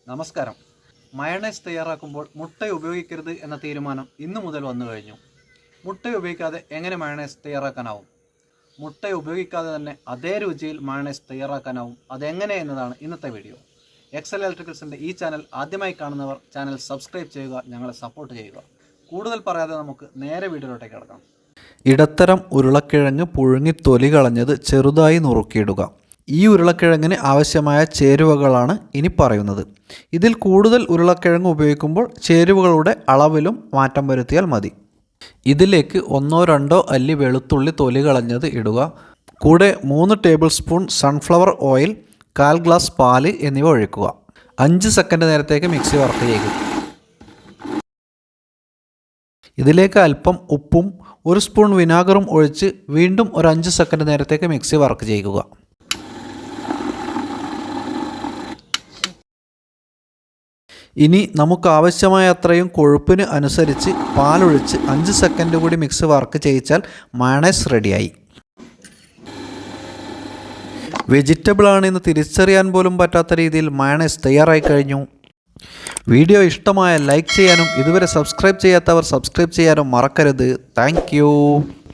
നമസ്കാരം. മയണൈസ് തയ്യാറാക്കുമ്പോൾ മുട്ട ഉപയോഗിക്കരുത് എന്ന തീരുമാനം ഇന്നു മുതൽ വന്നു കഴിഞ്ഞു. മുട്ട ഉപയോഗിക്കാതെ എങ്ങനെ മയണൈസ് തയ്യാറാക്കാനാവും? മുട്ട ഉപയോഗിക്കാതെ തന്നെ അതേ രുചിയിൽ മയണൈസ് തയ്യാറാക്കാനാവും. അതെങ്ങനെ എന്നതാണ് ഇന്നത്തെ വീഡിയോ. എക്സൽ ഇലക്ട്രിക്കൽസിൻ്റെ ഈ ചാനൽ ആദ്യമായി കാണുന്നവർ ചാനൽ സബ്സ്ക്രൈബ് ചെയ്യുക, ഞങ്ങളെ സപ്പോർട്ട് ചെയ്യുക. കൂടുതൽ പറയാതെ നമുക്ക് നേരെ വീഡിയോയിലോട്ടേക്ക് കിടക്കാം. ഇടത്തരം ഉരുളക്കിഴങ്ങ് പുഴുങ്ങി തൊലി കളഞ്ഞത് ചെറുതായി നുറുക്കിയിടുക. ഈ ഉരുളക്കിഴങ്ങിന് ആവശ്യമായ ചേരുവകളാണ് ഇനി പറയുന്നത്. ഇതിൽ കൂടുതൽ ഉരുളക്കിഴങ്ങ് ഉപയോഗിക്കുമ്പോൾ ചേരുവകളുടെ അളവിലും മാറ്റം വരുത്തിയാൽ മതി. ഇതിലേക്ക് 1-2 അല്ലി വെളുത്തുള്ളി തൊലി കളഞ്ഞത് ഇടുക. കൂടെ 3 table spoon sunflower oil, 1/4 glass പാല് എന്നിവ ഒഴിക്കുക. 5 സെക്കൻഡ് നേരത്തേക്ക് മിക്സി വർക്ക് ചെയ്യുക. ഇതിലേക്ക് അല്പം ഉപ്പും 1 സ്പൂൺ വിനാഗറും ഒഴിച്ച് വീണ്ടും ഒരു 5 സെക്കൻഡ് നേരത്തേക്ക് മിക്സി വർക്ക് ചെയ്യുക. ഇനി നമുക്ക് ആവശ്യമായ അത്രയും കൊഴുപ്പിന് അനുസരിച്ച് പാലൊഴിച്ച് 5 സെക്കൻഡ് കൂടി മിക്സ് വർക്ക് ചെയ്യിച്ചാൽ മയണൈസ് റെഡിയായി. വെജിറ്റബിളാണെന്ന് തിരിച്ചറിയാൻ പോലും പറ്റാത്ത രീതിയിൽ മയണൈസ് തയ്യാറായി കഴിഞ്ഞു. വീഡിയോ ഇഷ്ടമായ ലൈക്ക് ചെയ്യാനും ഇതുവരെ സബ്സ്ക്രൈബ് ചെയ്യാത്തവർ സബ്സ്ക്രൈബ് ചെയ്യാനും മറക്കരുത്. താങ്ക്